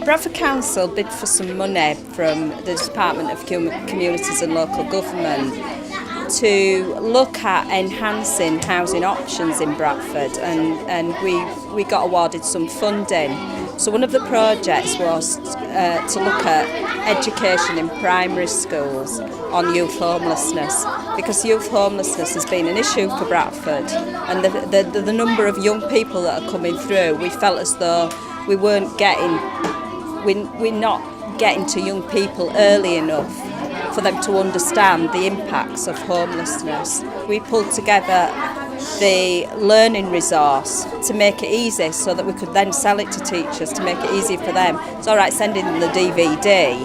Bradford Council bid for some money from the Department of Communities and Local Government to look at enhancing housing options in Bradford, and we got awarded some funding. So one of the projects was to look at education in primary schools on youth homelessness, because youth homelessness has been an issue for Bradford, and the number of young people that are coming through, we felt as though we're not getting to young people early enough for them to understand the impacts of homelessness. We pulled together the learning resource to make it easy so that we could then sell it to teachers to make it easy for them. It's all right sending them the DVD,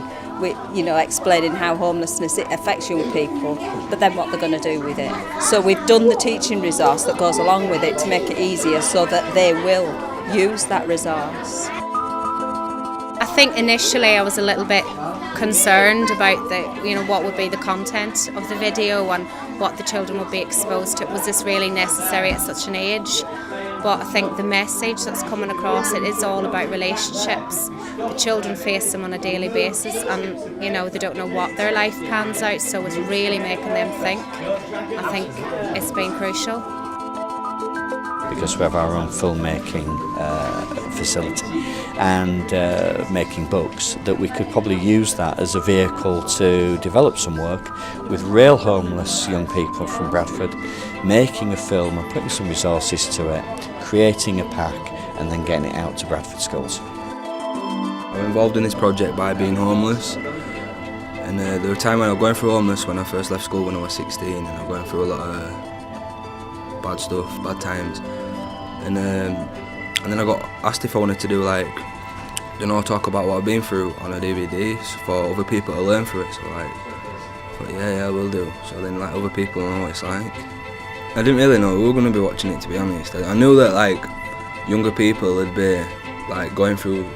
explaining how homelessness affects young people, but then what they're going to do with it. So we've done the teaching resource that goes along with it to make it easier so that they will use that resource. I think initially I was a little bit concerned about what would be the content of the video and what the children would be exposed to. Was this really necessary at such an age? But I think the message that's coming across, it is all about relationships. The children face them on a daily basis, and they don't know what their life pans out, so it's really making them think. I think it's been crucial. Because we have our own filmmaking facility and making books, that we could probably use that as a vehicle to develop some work with real homeless young people from Bradford, making a film and putting some resources to it, creating a pack and then getting it out to Bradford schools. I'm involved in this project by being homeless, and there were times when I was going through homeless when I first left school when I was 16, and I was going through a lot of bad stuff, bad times. And then I got asked if I wanted to do talk about what I've been through on a DVD for other people to learn through it. So I thought, yeah, I will do. So then other people know what it's like. I didn't really know who were going to be watching it, to be honest. I knew that younger people would be going through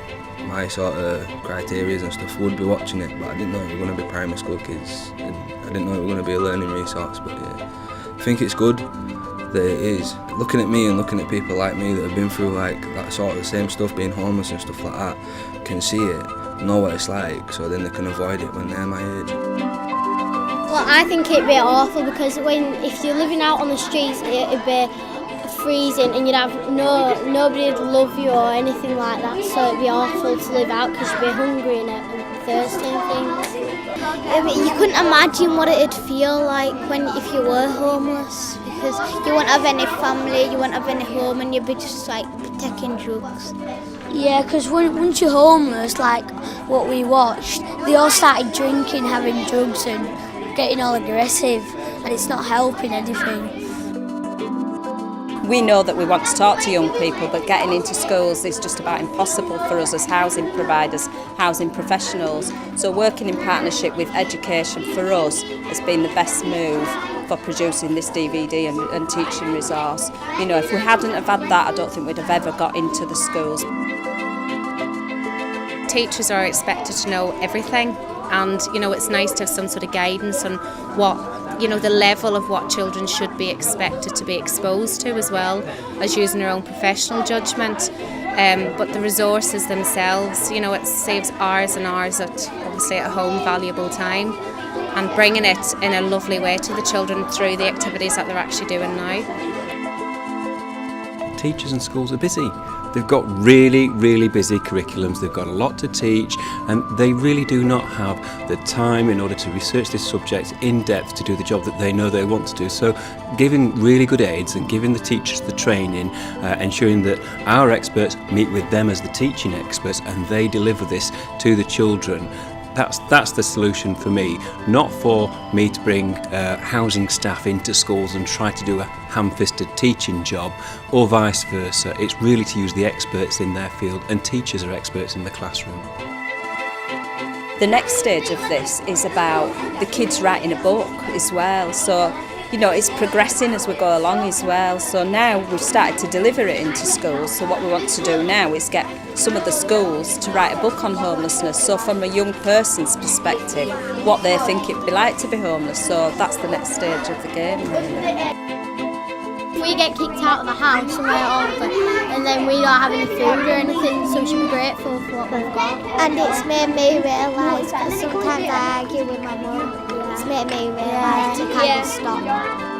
my sort of criteria and stuff would be watching it, but I didn't know it were going to be primary school kids, and I didn't know it were going to be a learning resource. But yeah, I think it's good that it is. Looking at me and looking at people like me that have been through that sort of the same stuff, being homeless and stuff like that, can see it, know what it's like, so then they can avoid it when they're my age. Well, I think it'd be awful, because if you're living out on the streets, it'd be freezing and you'd have nobody'd love you or anything like that, so it'd be awful to live out because you'd be hungry and thirsty and things. You couldn't imagine what it'd feel like if you were homeless, because you wouldn't have any family, you wouldn't have any home, and you'd be just taking drugs. Yeah, because once you're homeless, like what we watched, they all started drinking, having drugs and getting all aggressive, and it's not helping anything. We know that we want to talk to young people, but getting into schools is just about impossible for us as housing providers, housing professionals. So working in partnership with education for us has been the best move for producing this DVD and teaching resource. If we hadn't have had that, I don't think we'd have ever got into the schools. Teachers are expected to know everything, and it's nice to have some sort of guidance on what the level of what children should be expected to be exposed to, as well as using their own professional judgment. But the resources themselves, it saves hours and hours at home valuable time, and bringing it in a lovely way to the children through the activities that they're actually doing now. Teachers and schools are busy. They've got really, really busy curriculums, they've got a lot to teach, and they really do not have the time in order to research this subject in depth to do the job that they know they want to do. So giving really good aids and giving the teachers the training, ensuring that our experts meet with them as the teaching experts and they deliver this to the children. That's the solution for me, not for me to bring housing staff into schools and try to do a ham-fisted teaching job, or vice versa. It's really to use the experts in their field, and teachers are experts in the classroom. The next stage of this is about the kids writing a book as well. So it's progressing as we go along as well. So now we've started to deliver it into schools. So what we want to do now is get some of the schools to write a book on homelessness. So from a young person's perspective, what they think it'd be like to be homeless. So that's the next stage of the game, really. we get kicked out of the house and we're hungry, and then we don't have any food or anything, so we should be grateful for what we've got. And it's made me realise, because sometimes I argue with my mum, it's made me realise to kind of stop.